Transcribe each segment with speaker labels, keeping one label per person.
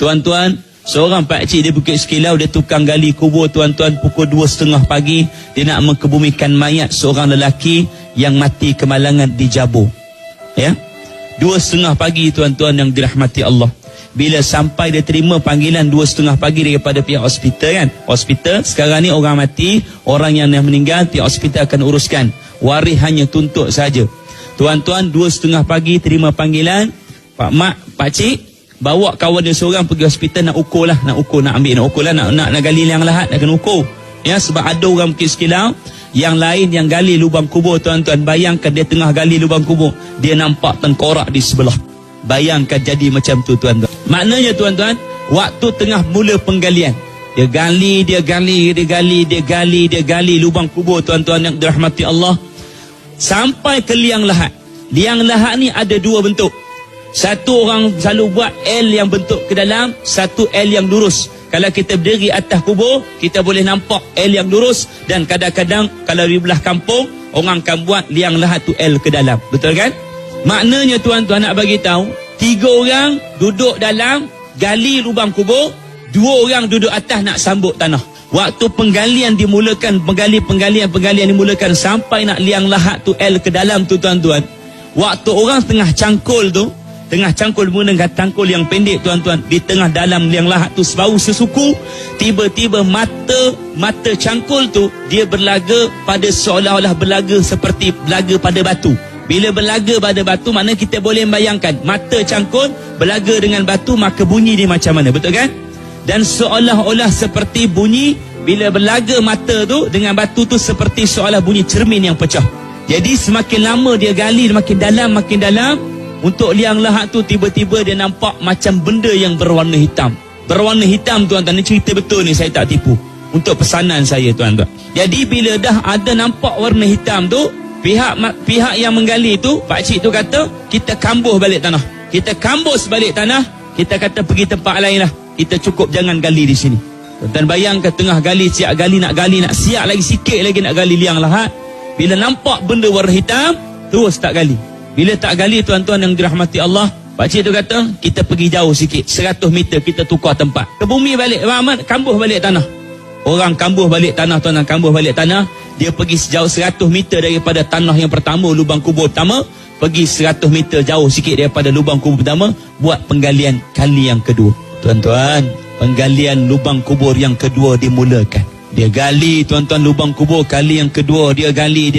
Speaker 1: Tuan-tuan, seorang pakcik di Bukit Sekilau, dia tukang gali kubur tuan-tuan. Pukul 2:30 pagi dia nak mengebumikan mayat seorang lelaki yang mati kemalangan di Jabur. Ya, 2:30 pagi tuan-tuan yang dirahmati Allah. Bila sampai dia terima panggilan 2:30 pagi daripada pihak hospital kan. Hospital sekarang ni orang mati, orang yang meninggal pihak hospital akan uruskan. Waris hanya tuntut saja. Tuan-tuan, 2:30 pagi terima panggilan. Pak mak, pak cik bawa kawan dia seorang pergi hospital nak ukur, nak gali liang lahat, nak kena ukur. Ya, sebab ada orang Bukit Sekilau yang lain yang gali lubang kubur tuan-tuan. Bayangkan dia tengah gali lubang kubur, dia nampak tengkorak di sebelah. Bayangkan jadi macam tu tuan-tuan. Maknanya tuan-tuan, waktu tengah mula penggalian, dia gali lubang kubur tuan-tuan yang dirahmati Allah, sampai ke liang lahat. Liang lahat ni ada dua bentuk. Satu orang selalu buat L yang bentuk ke dalam, satu L yang lurus. Kalau kita berdiri atas kubur, kita boleh nampak L yang lurus. Dan kadang-kadang kalau di belah kampung, orang akan buat liang lahat tu L ke dalam. Betul kan? Maknanya tuan-tuan nak bagi tahu, 3 orang duduk dalam gali lubang kubur, 2 orang duduk atas nak sambut tanah. Waktu penggalian dimulakan, penggalian dimulakan sampai nak liang lahat tu L ke dalam tu tuan-tuan. Waktu orang tengah cangkul menggunakan cangkul yang pendek tuan-tuan, di tengah dalam liang lahat tu sebau sesuku, tiba-tiba mata cangkul tu dia berlaga pada seolah-olah berlaga seperti berlaga pada batu. Bila berlaga pada batu, maknanya kita boleh membayangkan mata cangkul berlaga dengan batu, maka bunyi dia macam mana, betul kan? Dan seolah-olah seperti bunyi bila berlaga mata tu dengan batu tu, seperti seolah bunyi cermin yang pecah. Jadi semakin lama dia gali, makin dalam untuk liang lahat tu, tiba-tiba dia nampak macam benda yang berwarna hitam. Berwarna hitam tuan-tuan, ni cerita betul ni, saya tak tipu. Untuk pesanan saya tuan-tuan. Jadi bila dah ada nampak warna hitam tu, pihak yang menggali tu, pakcik tu kata, kita kambuh balik tanah. Kita kambus balik tanah, kita kata pergi tempat lain lah. Kita cukup jangan gali di sini. Tuan-tuan bayangkan tengah gali, siap gali, nak siap lagi sikit lagi nak gali liang lahat. Bila nampak benda warna hitam, terus tak gali. Bila tak gali tuan-tuan yang dirahmati Allah, pakcik tu kata, kita pergi jauh sikit, 100 meter kita tukar tempat. Ke bumi balik, kambuh balik tanah. Orang kambuh balik tanah tuan-tuan, kambuh balik tanah. Dia pergi sejauh 100 meter daripada tanah yang pertama, lubang kubur pertama, pergi 100 meter jauh sikit daripada lubang kubur pertama, buat penggalian kali yang kedua. Tuan-tuan, penggalian lubang kubur yang kedua dimulakan. Dia gali tuan-tuan lubang kubur kali yang kedua, dia gali,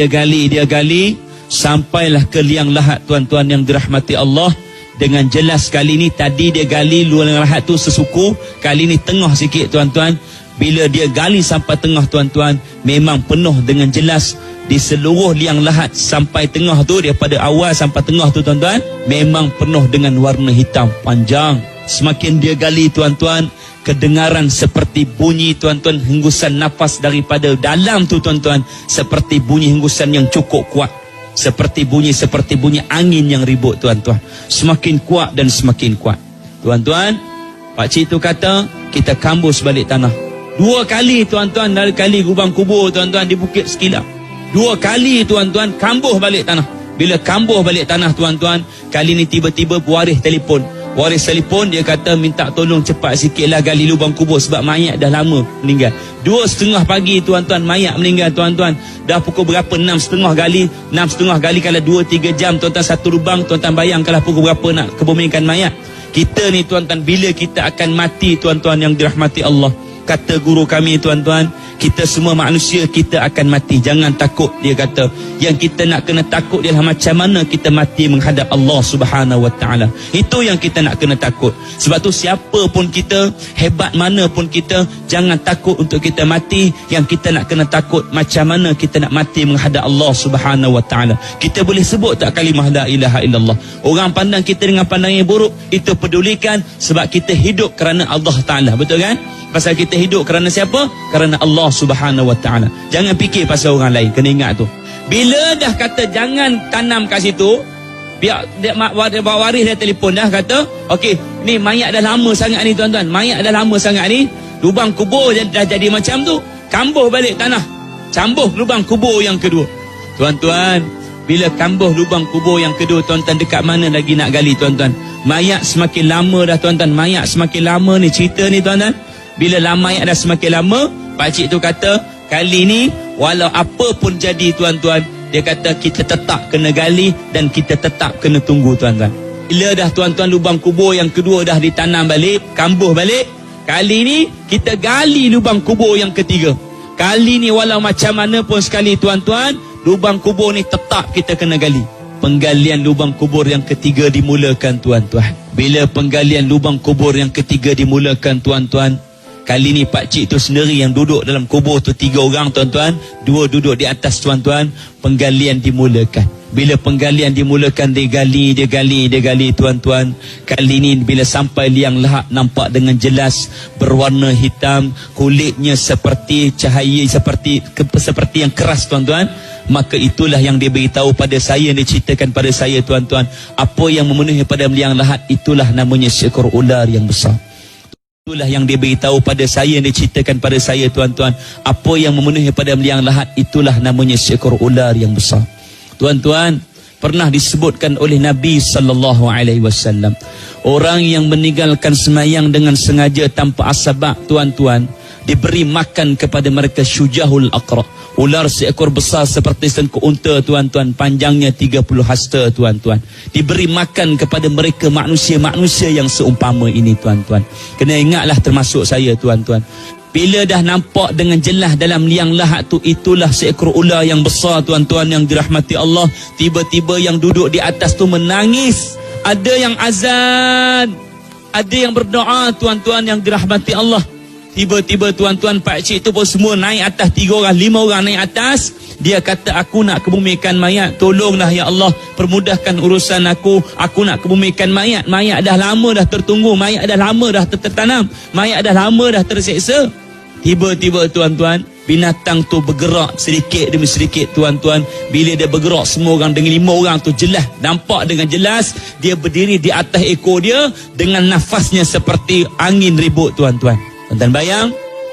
Speaker 1: sampailah ke liang lahat tuan-tuan yang dirahmati Allah. Dengan jelas kali ni, tadi dia gali liang lahat tu sesuku, kali ni tengah sikit tuan-tuan. Bila dia gali sampai tengah tuan-tuan, memang penuh dengan jelas di seluruh liang lahat sampai tengah tu, daripada awal sampai tengah tu tuan-tuan, memang penuh dengan warna hitam panjang. Semakin dia gali tuan-tuan, kedengaran seperti bunyi tuan-tuan, hembusan nafas daripada dalam tu tuan-tuan, seperti bunyi hembusan yang cukup kuat, seperti bunyi angin yang ribut tuan-tuan. Semakin kuat dan semakin kuat tuan-tuan. Pakcik tu kata, kita kambus balik tanah. 2 kali tuan-tuan, dari kali lubang kubur tuan-tuan di Bukit Sekilau, 2 kali tuan-tuan kambuh balik tanah. Bila kambuh balik tanah tuan-tuan, kali ni tiba-tiba waris telefon, dia kata minta tolong cepat sikitlah gali lubang kubur, sebab mayat dah lama meninggal. 2:30 pagi tuan-tuan, mayat meninggal tuan-tuan. Dah pukul berapa? 6:30 gali. 6:30 gali kalau 2-3 jam tuan-tuan, satu lubang. Tuan-tuan bayangkanlah pukul berapa nak kebumikan mayat. Kita ni tuan-tuan, bila kita akan mati tuan-tuan yang dirahmati Allah, kata guru kami tuan-tuan, kita semua manusia, kita akan mati. Jangan takut, dia kata. Yang kita nak kena takut ialah macam mana kita mati menghadap Allah Subhanahu Wa Taala. Itu yang kita nak kena takut. Sebab tu siapa pun kita, hebat mana pun kita, jangan takut untuk kita mati. Yang kita nak kena takut, macam mana kita nak mati menghadap Allah Subhanahu Wa Taala. Kita boleh sebut tak kalimah la ilaha illallah? Orang pandang kita dengan pandangan yang buruk, itu pedulikan, sebab kita hidup kerana Allah Taala. Betul kan? Pasal kita hidup kerana siapa? Kerana Allah Subhanahu Wa Taala. Jangan fikir pasal orang lain. Kena ingat tu. Bila dah kata jangan tanam kat situ, pihak waris dia telefon dah kata, okey, ni mayat dah lama sangat ni tuan-tuan. Mayat dah lama sangat ni. Lubang kubur dah jadi macam tu. Kambuh balik tanah. Cambuh lubang kubur yang kedua. Tuan-tuan, Bila kambuh lubang kubur yang kedua, tuan-tuan, dekat mana lagi nak gali, tuan-tuan? Mayat semakin lama dah, tuan-tuan. Mayat semakin lama ni cerita ni, tuan-tuan. Bila mayat dah semakin lama, pakcik tu kata, kali ni walau apa pun jadi, tuan-tuan, dia kata kita tetap kena gali dan kita tetap kena tunggu, tuan-tuan. Bila dah, tuan-tuan, lubang kubur yang kedua dah ditanam balik, kambuh balik, kali ni kita gali lubang kubur yang ketiga. Kali ni walau macam mana pun sekali, tuan-tuan, lubang kubur ni tetap kita kena gali. Penggalian lubang kubur yang ketiga dimulakan, tuan-tuan. Bila penggalian lubang kubur yang ketiga dimulakan, tuan-tuan, kali ni pakcik tu sendiri yang duduk dalam kubur tu 3 orang, tuan-tuan. 2 duduk di atas, tuan-tuan. Penggalian dimulakan. Bila penggalian dimulakan, dia gali, tuan-tuan. Kali ni bila sampai liang lahat, nampak dengan jelas berwarna hitam, kulitnya seperti cahaya, seperti yang keras, tuan-tuan. Maka itulah yang dia beritahu pada saya, dia ceritakan pada saya, tuan-tuan, apa yang memenuhi pada liang lahat, itulah namanya seekor ular yang besar. Itulah yang dia beritahu pada saya, dia ceritakan pada saya, tuan-tuan, apa yang memenuhi pada liang lahat, itulah namanya seekor ular yang besar. Tuan-tuan, pernah disebutkan oleh Nabi SAW, orang yang meninggalkan semayang dengan sengaja tanpa asbab, tuan-tuan, diberi makan kepada mereka syujahul aqra, ular seekor besar seperti sengkuk unta, tuan-tuan, panjangnya 30 hasta, tuan-tuan. Diberi makan kepada mereka manusia-manusia yang seumpama ini, tuan-tuan. Kena ingatlah termasuk saya, tuan-tuan. Bila dah nampak dengan jelas dalam liang lahat tu, itulah seekor ular yang besar, tuan-tuan, yang dirahmati Allah. Tiba-tiba yang duduk di atas tu menangis. Ada yang azan, ada yang berdoa, tuan-tuan, yang dirahmati Allah. Tiba-tiba, tuan-tuan, pakcik tu pun semua naik atas, 3 orang, 5 orang naik atas. Dia kata, aku nak kebumikan mayat, tolonglah ya Allah, permudahkan urusan aku nak kebumikan mayat. Mayat dah lama dah tertunggu, mayat dah lama dah tertanam, mayat dah lama dah terseksa. Tiba-tiba, tuan-tuan, binatang tu bergerak sedikit demi sedikit, tuan-tuan. Bila dia bergerak, semua orang dengan 5 orang tu jelas, nampak dengan jelas, dia berdiri di atas ekor dia dengan nafasnya seperti angin ribut, tuan-tuan. Tuan-tuan bayang,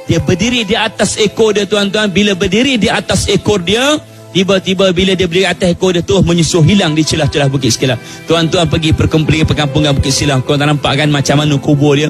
Speaker 1: dia berdiri di atas ekor dia, tuan-tuan. Bila berdiri di atas ekor dia, tiba-tiba bila dia berdiri atas ekor dia tu, menyusuh hilang di celah-celah Bukit Sekilang. Tuan-tuan pergi perkampungan Bukit Sekilang, kau tak nampak kan macam mana kubur dia?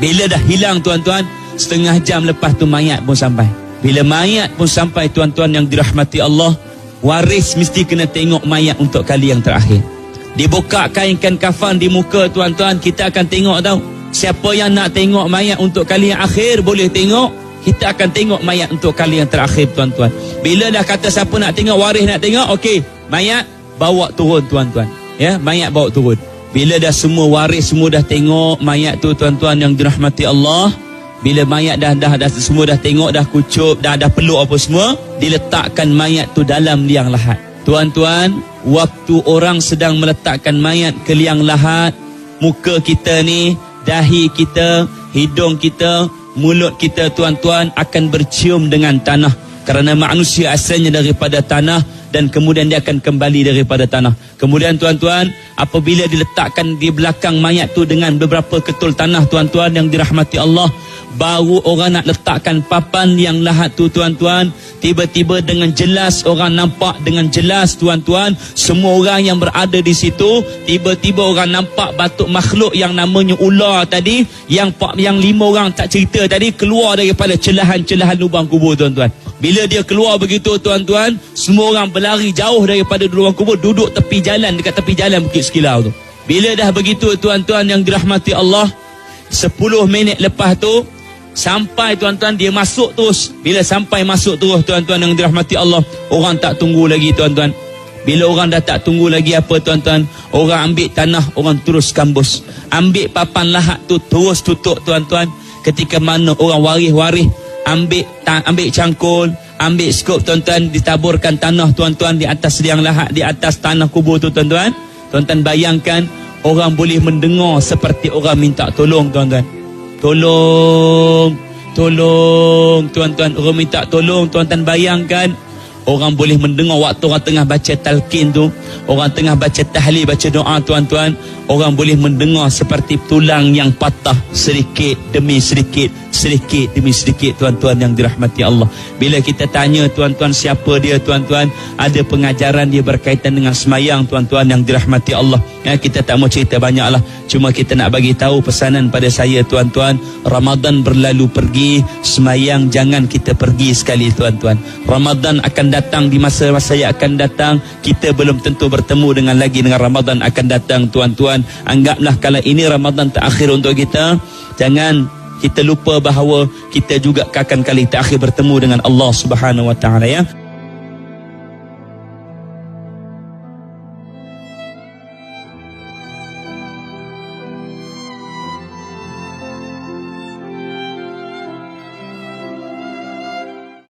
Speaker 1: Bila dah hilang, tuan-tuan, setengah jam lepas tu mayat pun sampai. Bila mayat pun sampai, tuan-tuan yang dirahmati Allah, waris mesti kena tengok mayat untuk kali yang terakhir. Dibuka kainkan kafan di muka, tuan-tuan, kita akan tengok tau. Siapa yang nak tengok mayat untuk kali yang akhir, boleh tengok. Kita akan tengok mayat untuk kali yang terakhir, tuan-tuan. Bila dah kata siapa nak tengok, waris nak tengok, okey, mayat bawa turun, tuan-tuan. Ya, mayat bawa turun. Bila dah semua waris semua dah tengok mayat tu, tuan-tuan yang dirahmati Allah, bila mayat dah semua dah tengok, dah kucup, dah peluk apa semua, diletakkan mayat tu dalam liang lahat. Tuan-tuan, waktu orang sedang meletakkan mayat ke liang lahat, muka kita ni, dahi kita, hidung kita, mulut kita, tuan-tuan, akan bercium dengan tanah. Kerana manusia asalnya daripada tanah, dan kemudian dia akan kembali daripada tanah. Kemudian, tuan-tuan, apabila diletakkan di belakang mayat tu dengan beberapa ketul tanah, tuan-tuan yang dirahmati Allah, baru orang nak letakkan papan liang lahat tu, tuan-tuan. Tiba-tiba dengan jelas, orang nampak dengan jelas, tuan-tuan, semua orang yang berada di situ, tiba-tiba orang nampak batuk makhluk yang namanya ular tadi, yang 5 orang tak cerita tadi, keluar daripada celahan-celahan lubang kubur, tuan-tuan. Bila dia keluar begitu, tuan-tuan, semua orang berlari jauh daripada lubang kubur, duduk tepi jalan, dekat tepi jalan Bukit Sekilau tu. Bila dah begitu, tuan-tuan yang dirahmati Allah, 10 minit lepas tu sampai, tuan-tuan, dia masuk terus. Bila sampai masuk terus, tuan-tuan yang dirahmati Allah, orang tak tunggu lagi, tuan-tuan. Bila orang dah tak tunggu lagi apa, tuan-tuan, orang ambil tanah, orang terus kambus, ambil papan lahat tu, terus tutup, tuan-tuan. Ketika mana orang waris-waris ambil cangkul, ambil skop, tuan-tuan, ditaburkan tanah, tuan-tuan, di atas liang lahat, di atas tanah kubur tu, tuan-tuan. Tuan-tuan bayangkan, orang boleh mendengar seperti orang minta tolong, tuan-tuan. Tolong, tuan-tuan, orang minta tolong, tuan-tuan. Bayangkan, orang boleh mendengar waktu orang tengah baca talqin tu, orang tengah baca tahlil, baca doa, tuan-tuan, orang boleh mendengar seperti tulang yang patah sedikit demi sedikit, sedikit demi sedikit tuan-tuan yang dirahmati Allah. Bila kita tanya tuan-tuan siapa dia tuan-tuan, ada pengajaran dia berkaitan dengan semayang tuan-tuan yang dirahmati Allah. Kita tak mau cerita banyaklah, cuma kita nak bagi tahu pesanan pada saya tuan-tuan, Ramadan berlalu pergi, semayang jangan kita pergi sekali tuan-tuan. Ramadan akan datang di masa-masa yang akan datang, kita belum tentu bertemu dengan Ramadan akan datang tuan-tuan. Anggaplah kalau ini Ramadan terakhir untuk kita, jangan kita lupa bahawa kita juga akan kali terakhir bertemu dengan Allah Subhanahu Wa Taala ya.